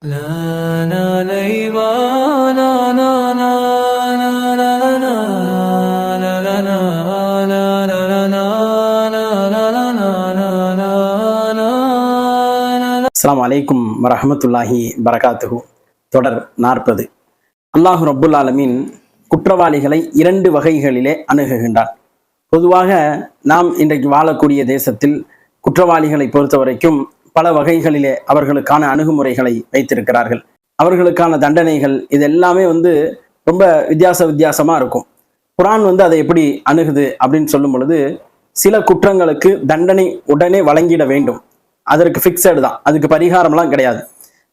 அஸ்ஸலாமு அலைக்கும் வரஹ்மத்துல்லாஹி வரகாத்துஹு. தொடர் 40. அல்லாஹு ரப்புல் ஆலமீன் குற்றவாளிகளை 2 வகைகளிலே அணுகுகின்றான். பொதுவாக நாம் இன்றைக்கு வாழக்கூடிய தேசத்தில் குற்றவாளிகளை பொறுத்த வரைக்கும் பல வகைகளிலே அவர்களுக்கான அணுகுமுறைகளை வைத்திருக்கிறார்கள். அவர்களுக்கான தண்டனைகள் இது எல்லாமே ரொம்ப வித்தியாசமா இருக்கும். குர்ஆன் அதை எப்படி அணுகுது அப்படின்னு சொல்லும் பொழுது, சில குற்றங்களுக்கு தண்டனை உடனே வழங்கிட வேண்டும். அதற்கு ஃபிக்ஸடு தான், அதுக்கு பரிகாரம்லாம் கிடையாது.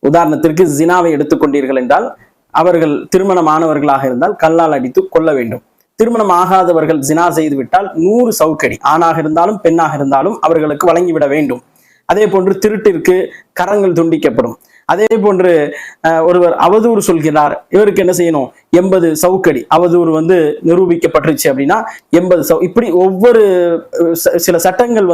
உதாரணத்திற்கு ஜினாவை எடுத்துக்கொண்டீர்கள் என்றால், அவர்கள் திருமணமானவர்களாக இருந்தால் கல்லால் அடித்து கொள்ள வேண்டும். திருமணம் ஆகாதவர்கள் ஜினா செய்து விட்டால் 100 சவுக்கடி, ஆணாக இருந்தாலும் பெண்ணாக இருந்தாலும் அவர்களுக்கு வழங்கிவிட வேண்டும். அதே போன்று திருட்டிற்கு கரங்கள் துண்டிக்கப்படும். அதே போன்று ஒருவர் அவதூறு சொல்கிறார், இவருக்கு என்ன செய்யணும்? 80 சவுக்கடி. அவதூறு நிரூபிக்கப்பட்டுருச்சு அப்படின்னா 80 இப்படி ஒவ்வொரு சில சட்டங்கள்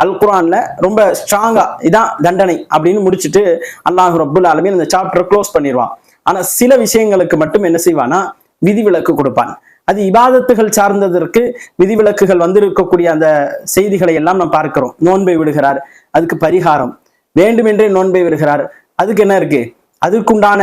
அல் குர்ஆன்ல ரொம்ப ஸ்ட்ராங்கா இதான் தண்டனை அப்படின்னு முடிச்சுட்டு அல்லாஹ் ரப்புல் ஆலமீன் அந்த சாப்டரை க்ளோஸ் பண்ணிடுவான். ஆனா சில விஷயங்களுக்கு மட்டும் என்ன செய்வானா, விதிவிலக்கு கொடுப்பான். அது இபாதத்துகள் சார்ந்ததற்கு விதிவிலக்குகள் இருக்கக்கூடிய அந்த செய்திகளை எல்லாம் நாம் பார்க்கிறோம். நோன்பை விடுகிறார், அதுக்கு பரிகாரம். வேண்டுமென்றே நோன்பை விடுகிறார், அதுக்கு என்ன இருக்கு? அதுக்குண்டான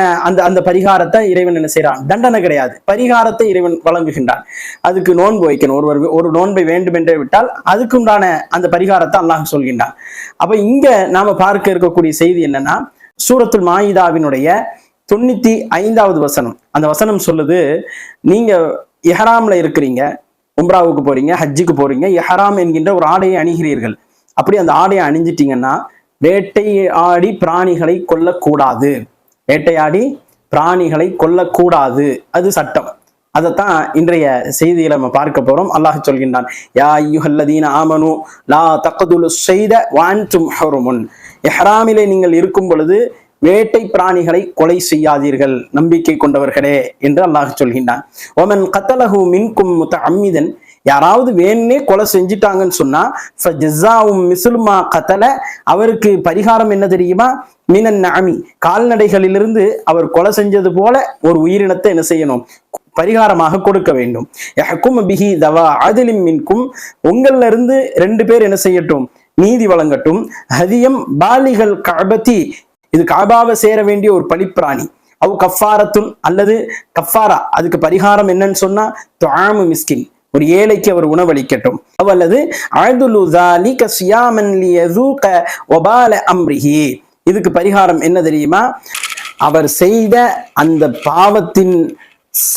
அந்த பரிகாரத்தை இறைவன் என்ன செய்யறான்? தண்டனை கிடையாது, பரிகாரத்தை இறைவன் வழங்குகின்றான். அதுக்கு நோன்பு வைக்கணும். ஒரு நோன்பை வேண்டுமென்றே விட்டால் அதுக்குண்டான அந்த பரிகாரத்தை அல்லாஹ் சொல்கின்றான். அப்ப இங்க நாம பார்க்க இருக்கக்கூடிய செய்தி என்னன்னா, சூரத்துல் மாயிதாவினுடைய 95வது வசனம். அந்த வசனம் சொல்லுது, நீங்க இஹ்ராம்ல இருக்கிறீங்க, உம்ராவுக்கு போறீங்க, ஹஜ்ஜுக்கு போறீங்க, இஹ்ராம் என்கின்ற ஒரு ஆடையை அணிகிறீர்கள். அப்படி அந்த ஆடையை அணிஞ்சிட்டீங்கன்னா வேட்டையாடி பிராணிகளை கொல்லக்கூடாது. வேட்டையாடி பிராணிகளை கொல்லக்கூடாது, அது சட்டம். அதைத்தான் இன்றைய செய்தியில நம்ம பார்க்க போறோம். அல்லாஹ் சொல்கின்றான், யா அய்யுஹல்லதீன ஆமனு லா தக்துலு ஸைத வஅன்தும் ஹுருமுன். இஹ்ராமிலே நீங்கள் இருக்கும் பொழுது வேட்டை பிராணிகளை கொலை செய்யாதீர்கள், நம்பிக்கை கொண்டவர்களே என்று அல்லாஹ் சொல்கின்றான். ஒமன் கத்தலஹு மின்கும் முத்தஅம்மிதன். யாராவது வேணே கொலை செஞ்சிட்டாங்கன்னு சொன்னா ஃபஜஸாஉம் மிஸ்லுமா கத்தல. அவருக்கு பரிகாரம் என்ன தெரியுமா? மினன் நஅமி. கால்நடைகளிலிருந்து அவர் கொலை செஞ்சது போல ஒரு உயிரினத்தை என்ன செய்யணும்? பரிகாரமாக கொடுக்க வேண்டும். யஹ்கும் பிஹி தவா அத்லின் மின்கும். உங்கள்ல இருந்து 2 பேர் என்ன செய்யட்டும்? நீதி வழங்கட்டும். ஹதியம் பாலிகல் கஅபதி. இது காபாவை சேர வேண்டிய ஒரு பலிப்பிராணி. அவ் கஃபாரத்துன், அல்லது கஃபாரா, அதுக்கு பரிகாரம் என்னன்னு சொன்னா துஆமு மிஸ்கின், ஒரு ஏழைக்கு அவர் உணவளிக்கட்டும். அல்லது அஅதுலு ஸாலிக ஸியாமன் லியஸூக வபால அம்ரிஹி. இதுக்கு பரிகாரம் என்ன தெரியுமா? அவர் செய்த அந்த பாவத்தின்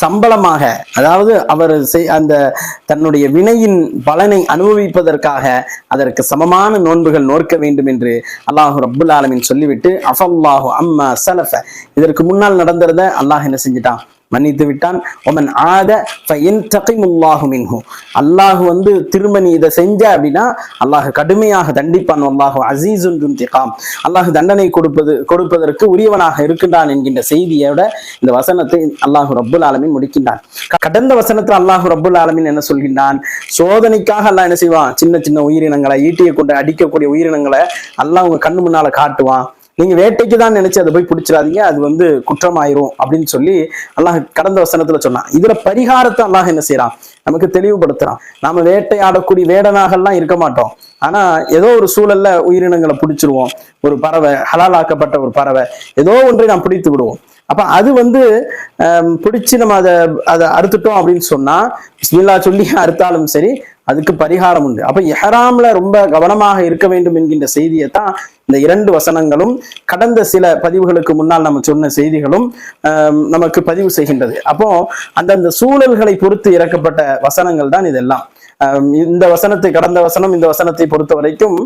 சம்பளமாக, அதாவது அவர் அந்த தன்னுடைய வினையின் பலனை அனுபவிப்பதற்காக அதற்கு சமமான நோன்புகள் நோக்க வேண்டும் என்று அல்லாஹு ரப்புல் ஆலமீன் சொல்லிவிட்டு அஃபல்லாஹு அம்மா ஸலஃப, இதற்கு முன்னால் நடந்தத அல்லாஹ் என்ன செஞ்சிட்டான்? மன்னித்து விட்டான். ஒமன் ஆத ஃபயன்தகிமுல்லாஹு மின்ஹு. அல்லாஹ் திரும்ப நீ இதை செஞ்ச அப்படின்னா அல்லாஹ் கடுமையாக தண்டிப்பான். அல்லாஹு அஸீஸுன் துன்திகாம். அல்லாஹ் தண்டனை கொடுப்பதற்கு உரியவனாக இருக்கின்றான் என்கின்ற செய்தியோட இந்த வசனத்தை அல்லாஹு ரப்புல் ஆலமீன் முடிக்கின்றான். கடந்த வசனத்தில் அல்லாஹு ரப்புல் ஆலமீன் என்ன சொல்கின்றான்? சோதனைக்காக அல்லாஹ் என்ன செய்வான்? சின்ன சின்ன உயிரினங்களை, ஈட்டியை கொண்டு அடிக்கக்கூடிய உயிரினங்களை அல்லாஹ் உங்க கண்ணு முன்னால காட்டுவான். நீங்க வேட்டைக்கு தான் நினைச்சு அதை போய் பிடிச்சிடாதீங்க, அது குற்றமாயிரும் அப்படின்னு சொல்லி அல்லாஹ் கடந்த வசனத்துல சொன்னான். இதுல பரிகாரத்தை அல்லாஹ் என்ன செய்யறான்? நமக்கு தெளிவுபடுத்துறான். நாம வேட்டையாடக்கூடிய வேடனாகலாம் இருக்க மாட்டோம். ஆனா ஏதோ ஒரு சூழல்ல உயிரினங்களை பிடிச்சிருவோம். ஒரு பறவை, ஹலாலாக்கப்பட்ட ஒரு பறவை, ஏதோ ஒன்றை நாம் பிடித்து விடுவோம். அப்ப அது பிடிச்சு நம்ம அதை அறுத்துட்டோம் அப்படின்னு சொன்னா, பிஸ்மில்லா சொல்லி அறுத்தாலும் சரி, அதுக்கு பரிகாரம் உண்டு. அப்ப இஹ்ராம்ல ரொம்ப கவனமாக இருக்க வேண்டும் என்கின்ற செய்தியை தான் இந்த 2 வசனங்களும் கடந்த சில பதிவுகளுக்கு முன்னால் நம்ம சொன்ன செய்திகளும் நமக்கு பதிவு செய்கின்றது. அப்போ அந்தந்த சூழல்களை பொறுத்து இறக்கப்பட்ட வசனங்கள் தான் இதெல்லாம். இந்த வசனத்தை, கடந்த வசனம் இந்த வசனத்தை பொறுத்த வரைக்கும்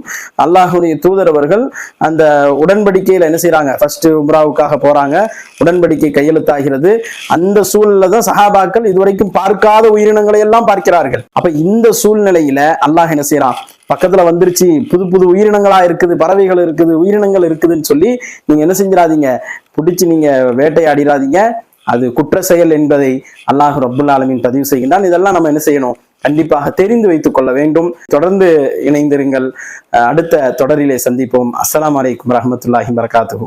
அல்லாஹுடைய தூதர் அவர்கள் அந்த உடன்படிக்கையில என்ன செய்யறாங்க? ஃபர்ஸ்ட் உம்ராவுக்காக போறாங்க, உடன்படிக்கை கையெழுத்தாகிறது. அந்த சூழல்ல தான் சஹாபாக்கள் இதுவரைக்கும் பார்க்காத உயிரினங்களை எல்லாம் பார்க்கிறார்கள். அப்ப இந்த சூழ்நிலையில அல்லாஹ் என்ன செய்யறான்? பக்கத்துல வந்துருச்சு, புது புது உயிரினங்களா இருக்குது, பறவைகள் இருக்குது, உயிரினங்கள் இருக்குதுன்னு சொல்லி நீங்க என்ன செஞ்சிடாதீங்க, பிடிச்சு நீங்க வேட்டையாடிடாதீங்க, அது குற்ற செயல் என்பதை அல்லாஹ் ரப்புல் ஆலமீன் பதிவு செய்கின்றான். இதெல்லாம் நம்ம என்ன செய்யணும்? கண்டிப்பாக தெரிந்து வைத்துக் கொள்ள வேண்டும். தொடர்ந்து இணைந்திருங்கள். அடுத்த தொடரிலே சந்திப்போம். அஸ்ஸலாமு அலைக்கும் வரஹ்மத்துல்லாஹி வபரகாத்துஹு.